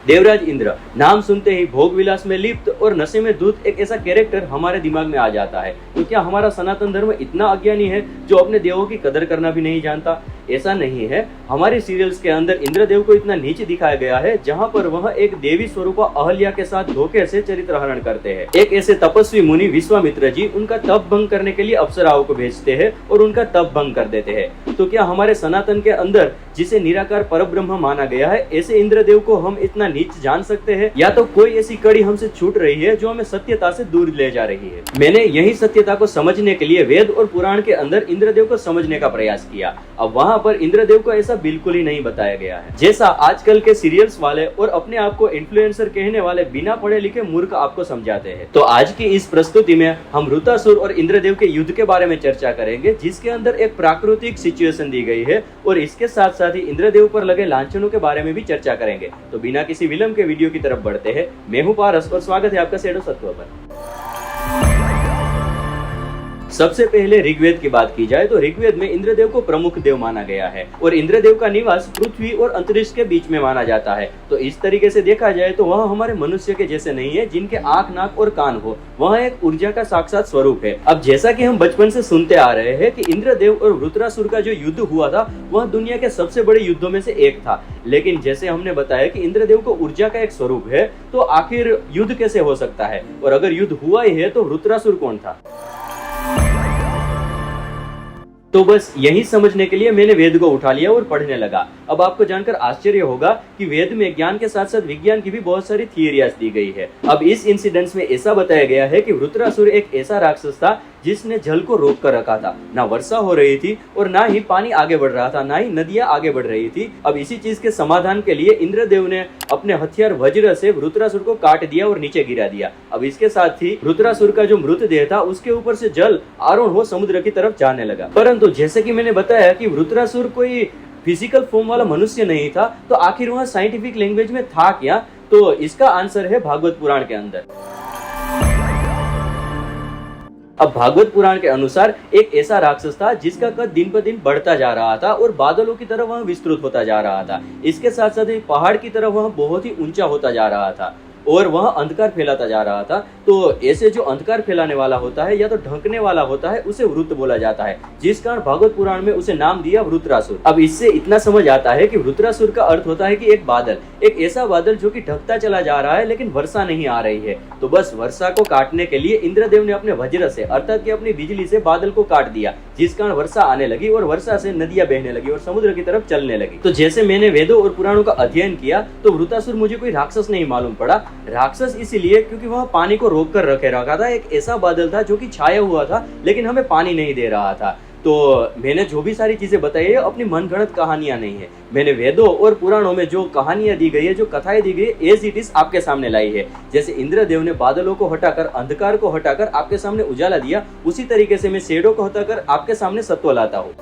देवराज इंद्र नाम सुनते ही भोग विलास में लिप्त और नशे में धुत एक ऐसा कैरेक्टर हमारे दिमाग में आ जाता है। तो क्या हमारा सनातन धर्म इतना अज्ञानी है जो अपने देवों की कदर करना भी नहीं जानता? ऐसा नहीं है। हमारे सीरियल्स के अंदर इंद्रदेव को इतना नीच दिखाया गया है जहां पर वह एक देवी स्वरूपा अहल्या के साथ धोखे से चरित्र हरण करते हैं। एक ऐसे तपस्वी मुनि विश्वामित्र जी उनका तप भंग करने के लिए अप्सराओं को भेजते हैं और उनका तप भंग कर देते हैं। तो क्या हमारे सनातन के अंदर जिसे निराकार परब्रह्म माना गया है, ऐसे इंद्रदेव को हम इतना नीच जान सकते हैं? या तो कोई ऐसी कड़ी हमसे छूट रही है जो हमें सत्यता से दूर ले जा रही है। मैंने यही सत्यता को समझने के लिए वेद और पुराण के अंदर इंद्रदेव को समझने का प्रयास किया। अब वहाँ पर इंद्रदेव को ऐसा बिल्कुल ही नहीं बताया गया है जैसा आजकल के सीरियल्स वाले और अपने आप को इन्फ्लुएंसर कहने वाले बिना पढ़े लिखे मूर्ख आपको समझाते हैं। तो आज की इस प्रस्तुति में हम वृत्रासुर और इंद्रदेव के युद्ध के बारे में चर्चा करेंगे, जिसके अंदर एक प्राकृतिक सिचुएशन दी गई है और इसके साथ साथ ही इंद्रदेव पर लगे लांछनों के बारे में भी चर्चा करेंगे। तो बिना किसी विलंब के वीडियो की तरफ बढ़ते हैं। मैं हूं पारस और स्वागत है आपका शैडो सत्व पर। सबसे पहले ऋग्वेद की बात की जाए तो ऋग्वेद में इंद्रदेव को प्रमुख देव माना गया है और इंद्रदेव का निवास पृथ्वी और अंतरिक्ष के बीच में माना जाता है। तो इस तरीके से देखा जाए तो वह हमारे मनुष्य के जैसे नहीं है जिनके आंख, नाक और कान हो। वह एक ऊर्जा का साक्षात स्वरूप है। अब जैसा कि हम बचपन से सुनते आ रहे हैं कि इंद्रदेव और वृत्रासुर का जो युद्ध हुआ था वह दुनिया के सबसे बड़े युद्धों में से एक था। लेकिन जैसे हमने बताया कि इंद्रदेव को ऊर्जा का एक स्वरूप है, तो आखिर युद्ध कैसे हो सकता है? और अगर युद्ध हुआ ही है तो वृत्रासुर कौन था? तो बस यही समझने के लिए मैंने वेद को उठा लिया और पढ़ने लगा। अब आपको जानकर आश्चर्य होगा कि वेद में ज्ञान के साथ साथ विज्ञान की भी बहुत सारी थियरियाज दी गई है। अब इस इंसिडेंट्स में ऐसा बताया गया है कि वृत्रासुर एक ऐसा राक्षस था जिसने जल को रोक कर रखा था। ना वर्षा हो रही थी और ना ही पानी आगे बढ़ रहा था, ना ही नदियां आगे बढ़ रही थी। अब इसी चीज के समाधान के लिए इंद्रदेव ने अपने हथियार वज्र से वृत्रासुर को काट दिया और नीचे गिरा दिया। अब इसके साथ ही वृत्रासुर का जो मृतदेह था उसके ऊपर से जल आरोहण हो समुद्र की तरफ जाने लगा। परंतु जैसे कि मैंने बताया कि वृत्रासुर कोई फिजिकल फॉर्म वाला मनुष्य नहीं था, तो आखिर वह साइंटिफिक लैंग्वेज में था क्या? तो इसका आंसर है भागवत पुराण के अंदर। अब भागवत पुराण के अनुसार एक ऐसा राक्षस था जिसका कद दिन पर दिन बढ़ता जा रहा था और बादलों की तरफ वह विस्तृत होता जा रहा था। इसके साथ साथ पहाड़ की तरफ वह बहुत ही ऊंचा होता जा रहा था और वह अंधकार फैलाता जा रहा था। तो ऐसे जो अंधकार फैलाने वाला होता है या तो ढकने वाला होता है उसे वृत्त बोला जाता है, जिस कारण भागवत पुराण में उसे नाम दिया वृत्रासुर। अब इससे इतना समझ आता है कि वृत्रासुर का अर्थ होता है कि एक बादल, एक ऐसा बादल जो कि ढकता चला जा रहा है लेकिन वर्षा नहीं आ रही है। तो बस वर्षा को काटने के लिए इंद्रदेव ने अपने वज्र से अर्थात कि अपनी बिजली से बादल को काट दिया, जिस कारण वर्षा आने लगी और वर्षा से नदियां बहने लगी और समुद्र की तरफ चलने लगी। तो जैसे मैंने वेदों और पुराणों का अध्ययन किया तो वृत्रासुर मुझे कोई राक्षस नहीं मालूम पड़ा। राक्षस इसीलिए क्योंकि वह पानी को रोक कर रखा था। एक ऐसा बादल था जो कि छाया हुआ था लेकिन हमें पानी नहीं दे रहा था। तो मैंने जो भी सारी चीजें बताई है अपनी मनगढ़ंत कहानियां नहीं है। मैंने वेदों और पुराणों में जो कहानियां दी गई है, जो कथाएं दी गई है, एज इट इज आपके सामने लाई है। जैसे इंद्रदेव ने बादलों को हटाकर, अंधकार को हटाकर आपके सामने उजाला दिया, उसी तरीके से मैं शेडो को हटाकर आपके सामने सत्व लाता हूँ।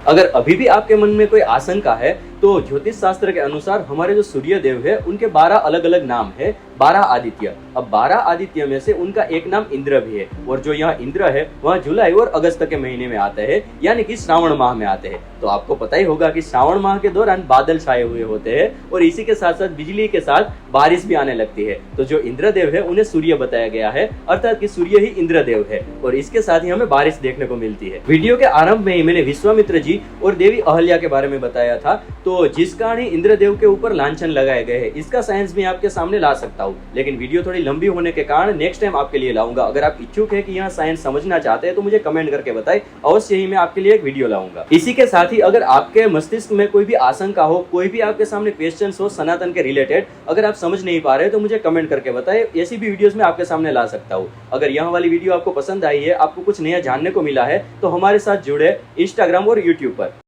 अगर अभी भी आपके मन में कोई आशंका है तो ज्योतिष शास्त्र के अनुसार हमारे जो सूर्य देव है उनके 12 अलग अलग नाम है, 12 आदित्य। अब 12 आदित्य में से उनका एक नाम इंद्र भी है और जो यहाँ इंद्र है वह जुलाई और अगस्त के महीने में आते हैं, यानी कि श्रावण माह में आते हैं। तो आपको पता ही होगा कि श्रावण माह के दौरान बादल छाए हुए होते हैं और इसी के साथ साथ बिजली के साथ बारिश भी आने लगती है। तो जो इंद्रदेव है उन्हें सूर्य बताया गया है, अर्थात कि सूर्य ही इंद्रदेव है और इसके साथ ही हमें बारिश देखने को मिलती है। वीडियो के आरंभ में ही मैंने विश्वामित्र जी और देवी अहल्या के बारे में बताया था, तो जिस कारण इंद्रदेव के ऊपर लांछन लगाए गए हैं इसका साइंस भी आपके सामने ला सकता हूँ, लेकिन वीडियो थोड़ी लंबी होने के कारण नेक्स्ट टाइम आपके लिए लाऊंगा। अगर आप इच्छुक है कि यहाँ साइंस समझना चाहते हैं तो मुझे कमेंट करके बताएं, अवश्य ही मैं आपके लिए एक वीडियो लाऊंगा। इसी के साथ ही अगर आपके मस्तिष्क में कोई भी आशंका हो, कोई भी आपके सामने क्वेश्चन हो सनातन के रिलेटेड, अगर आप समझ नहीं पा रहे तो मुझे कमेंट करके बताएं, ऐसी भी वीडियोस में आपके सामने ला सकता हूँ। अगर यह वाली वीडियो आपको पसंद आई है, आपको कुछ नया जानने को मिला है, तो हमारे साथ जुड़े इंस्टाग्राम और यूट्यूब पर।